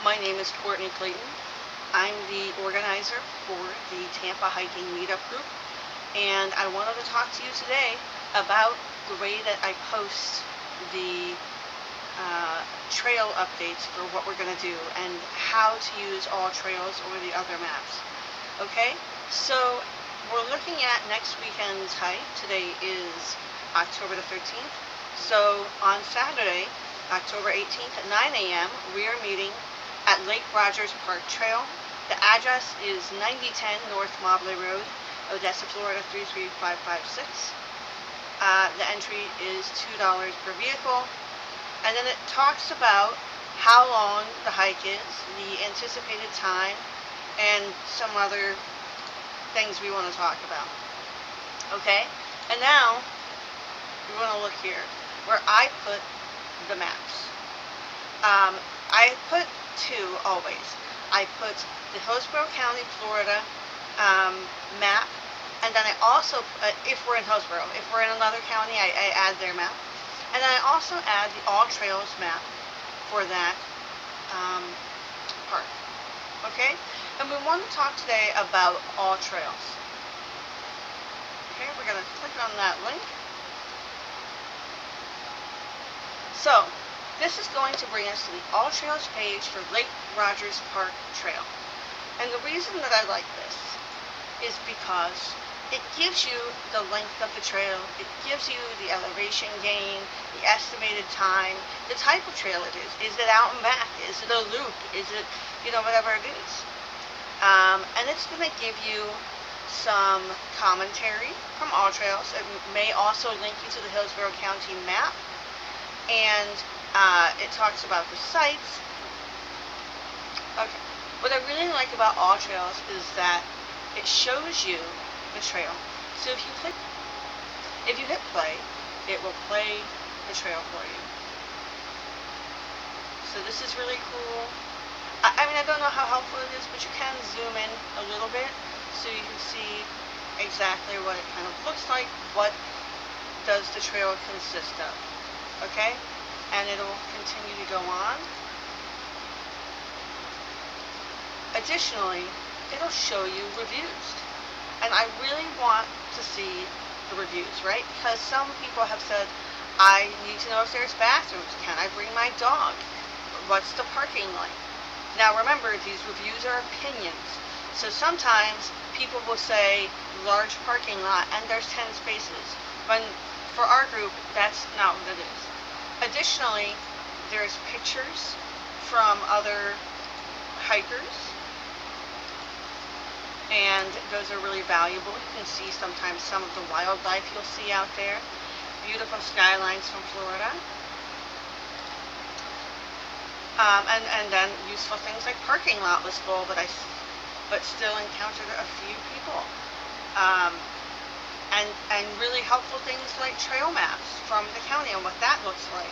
My name is Courtney Clayton. I'm the organizer for the Tampa Hiking Meetup group, and I wanted to talk to you today about the way that I post the trail updates for what we're going to do and how to use AllTrails or the other maps. Okay, so we're looking at next weekend's hike. Today is October the 13th. So on Saturday, October 18th at 9 a.m., we are meeting at Lake Rogers Park Trail. The address is 9010 North Mobley Road, Odessa, Florida 33556. The entry is $2 per vehicle. And then it talks about how long the hike is, the anticipated time, and some other things we want to talk about. Okay? And now, we want to look here, where I put the maps. I put two always. I put the Hillsborough County, Florida map, and then I also, if we're in Hillsborough, if we're in another county, I add their map. And then I also add the AllTrails map for that park. Okay? And we want to talk today about AllTrails. Okay, we're going to click on that link. So, this is going to bring us to the AllTrails page for Lake Rogers Park Trail. And the reason that I like this is because it gives you the length of the trail, it gives you the elevation gain, the estimated time, the type of trail it is. Is it out and back? Is it a loop? Is it, whatever it is. And it's going to give you some commentary from AllTrails. It may also link you to the Hillsborough County map. And it talks about the sites. Okay. What I really like about AllTrails is that it shows you the trail. So if you hit play, it will play the trail for you. So this is really cool. I mean, I don't know how helpful it is, but you can zoom in a little bit so you can see exactly what it kind of looks like. What does the trail consist of? Okay? And it'll continue to go on. Additionally, it'll show you reviews. And I really want to see the reviews, right? Because some people have said, I need to know if there's bathrooms. Can I bring my dog? What's the parking like? Now remember, these reviews are opinions. So sometimes people will say, large parking lot, and there's 10 spaces. When for our group, that's not what it is. Additionally, there's pictures from other hikers, and those are really valuable. You can see sometimes some of the wildlife you'll see out there. Beautiful skylines from Florida. And then useful things like parking lot was full, but still encountered a few people. And really helpful things like trail maps from the county and what that looks like.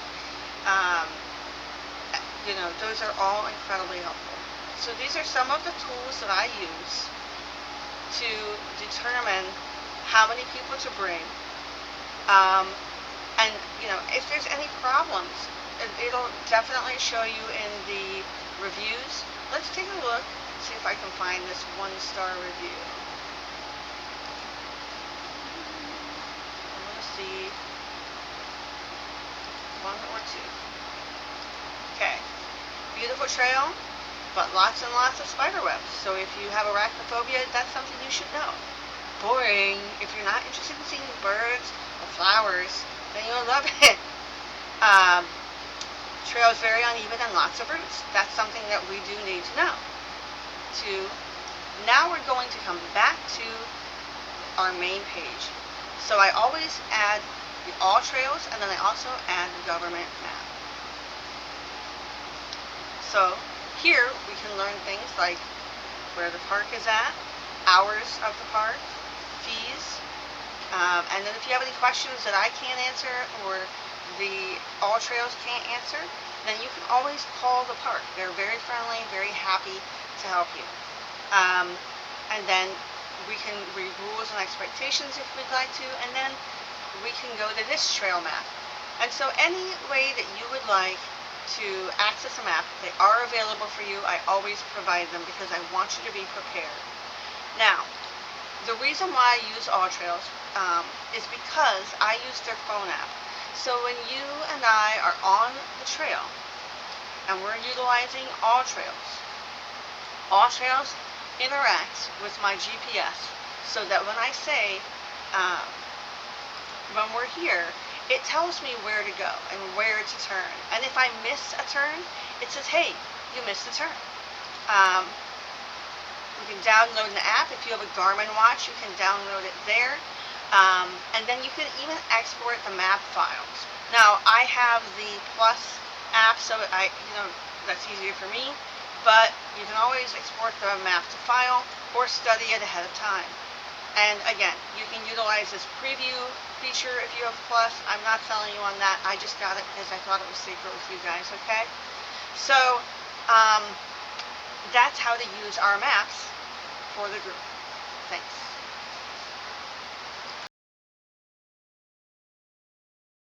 Those are all incredibly helpful. So these are some of the tools that I use to determine how many people to bring. And if there's any problems, it'll definitely show you in the reviews. Let's take a look, see if I can find this 1-star review. See, 1 or 2. Okay, beautiful trail, but lots and lots of spider webs. So if you have arachnophobia, that's something you should know. Boring. If you're not interested in seeing birds or flowers, then you'll love it. Trail is very uneven and lots of roots. That's something that we do need to know. Now we're going to come back to our main page. So I always add the AllTrails, and then I also add the government map. So here we can learn things like where the park is at, hours of the park, fees, and then if you have any questions that I can't answer or the AllTrails can't answer, then you can always call the park. They're very friendly, very happy to help you. And then we can read rules and expectations if we'd like to, and then we can go to this trail map. And so any way that you would like to access a map. They are available for you. I always provide them because I want you to be prepared. Now, the reason why I use AllTrails is because I use their phone app. So when you and I are on the trail and we're utilizing AllTrails, AllTrails interacts with my GPS so that when I say, um, when we're here, it tells me where to go and where to turn. And if I miss a turn, it says, hey, you missed a turn. Um, you can download an app. If you have a Garmin watch, you can download it there. And then you can even export the map files. Now, I have the Plus app, so that's easier for me. But you can always export the map to file or study it ahead of time. And again, you can utilize this preview feature if you have Plus. I'm not selling you on that. I just got it because I thought it was safer with you guys, okay? So, that's how to use our maps for the group. Thanks.